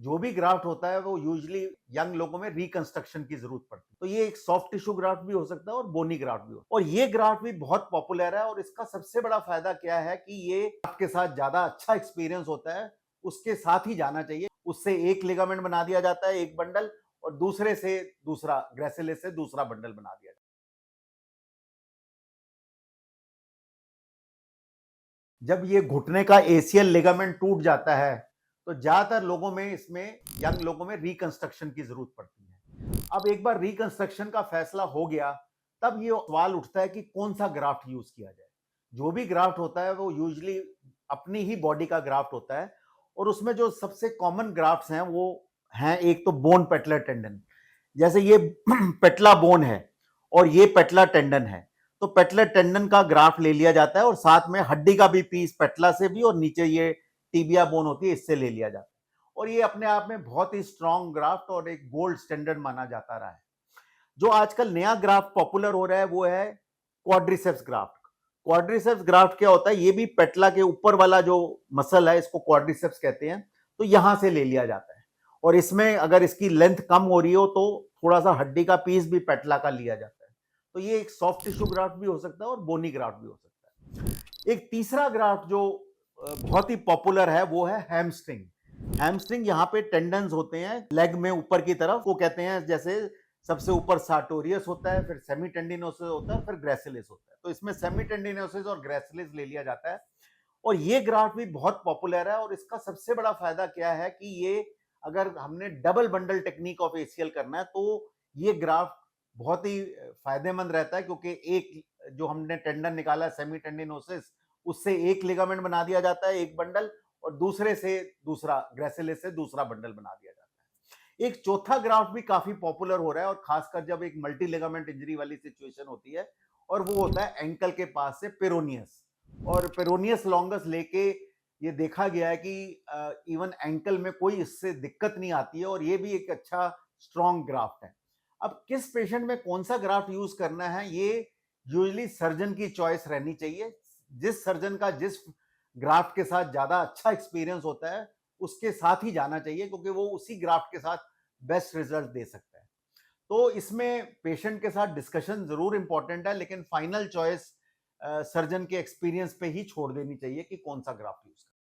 जो भी ग्राफ्ट होता है वो यूजुअली यंग लोगों में रिकंस्ट्रक्शन की जरूरत पड़ती है। तो ये एक सॉफ्ट टिश्यू ग्राफ्ट भी हो सकता है और बोनी ग्राफ्ट भी हो सकता है। और ये ग्राफ्ट भी बहुत पॉपुलर है और इसका सबसे बड़ा फायदा क्या है कि ये आपके साथ ज्यादा अच्छा एक्सपीरियंस होता है, उसके साथ ही जाना चाहिए। उससे एक लिगामेंट बना दिया जाता है, एक बंडल, और दूसरे से दूसरा, ग्रेसिलिस से दूसरा बंडल बना दिया जाता है। जब ये घुटने का एसीएल लिगामेंट टूट जाता है तो ज्यादातर लोगों में इसमें यंग लोगों में रिकंस्ट्रक्शन की जरूरत पड़ती है। अब एक बार रिकंस्ट्रक्शन का फैसला हो गया, तब ये सवाल उठता है कि कौन सा ग्राफ्ट यूज किया जाए। जो भी ग्राफ्ट होता है वो यूजुअली अपनी ही बॉडी का ग्राफ्ट होता है, और उसमें जो सबसे कॉमन ग्राफ्ट्स हैं वो हैं, एक तो बोन पेटलर टेंडन। जैसे ये पेटला बोन है और ये पेटला टेंडन है, तो पेटलर टेंडन का ग्राफ्ट ले लिया जाता है और साथ में हड्डी का भी पीस पेटला से भी, और नीचे ये टीबिया बोन होती है, इससे ले लिया जाता है। और ये अपने आप में बहुत ही स्ट्रॉन्ग ग्राफ्ट और एक गोल्ड स्टैंडर्ड माना जाता रहा है। जो आजकल नया ग्राफ्ट पॉपुलर हो रहा है वो है क्वाड्रिसेप्स ग्राफ्ट। क्वाड्रिसेप्स ग्राफ्ट क्या होता है? ये भी पेटला के ऊपर वाला जो मसल है इसको क्वाड्रिसेप्स कहते हैं, तो यहां से ले लिया जाता है। और इसमें अगर इसकी लेंथ कम हो रही हो तो थोड़ा सा हड्डी का पीस भी पेटला का लिया जाता है। तो ये एक सॉफ्ट टिश्यू ग्राफ्ट भी हो सकता है और बोनी ग्राफ्ट भी हो सकता है। एक तीसरा ग्राफ्ट जो बहुत ही पॉपुलर है वो है हैमस्ट्रिंग। हैमस्ट्रिंग, यहाँ पे टेंडन्स होते हैं लेग में ऊपर की तरफ, वो कहते हैं जैसे सबसे ऊपर सार्टोरियस होता है, फिर सेमी टेंडिनोसिस होता है, फिर ग्रेसिलिस होता है। तो इसमें सेमी टेंडिनोसिस और ग्रेसिलिस ले लिया जाता है। और ये ग्राफ्ट भी बहुत पॉपुलर है, और इसका सबसे बड़ा फायदा क्या है कि ये, अगर हमने double bundle technique of ACL करना है तो ये ग्राफ्ट बहुत ही फायदेमंद रहता है, क्योंकि एक जो हमने टेंडन निकाला सेमी टेंडिनोसिस, उससे एक लिगामेंट बना दिया जाता है, एक बंडल, और दूसरे से दूसरा, ग्रेसिलिस से दूसरा बंडल बना दिया जाता है। एक चौथा ग्राफ्ट भी काफी पॉपुलर हो रहा है, और खासकर जब एक मल्टी लिगामेंट इंजरी वाली सिचुएशन होती है, और वो होता है एंकल के पास से पेरोनियस। और पेरोनियस लॉन्गस लेके ये देखा गया है कि इवन एंकल में कोई इससे दिक्कत नहीं आती है, और ये भी एक अच्छा स्ट्रॉन्ग ग्राफ्ट है। अब किस पेशेंट में कौन सा ग्राफ्ट यूज करना है, ये यूजुअली सर्जन की चॉइस रहनी चाहिए। जिस सर्जन का जिस ग्राफ्ट के साथ ज्यादा अच्छा एक्सपीरियंस होता है उसके साथ ही जाना चाहिए, क्योंकि वो उसी ग्राफ्ट के साथ बेस्ट रिजल्ट दे सकता है। तो इसमें पेशेंट के साथ डिस्कशन जरूर इंपॉर्टेंट है, लेकिन फाइनल चॉइस सर्जन के एक्सपीरियंस पे ही छोड़ देनी चाहिए कि कौन सा ग्राफ्ट यूज करना है।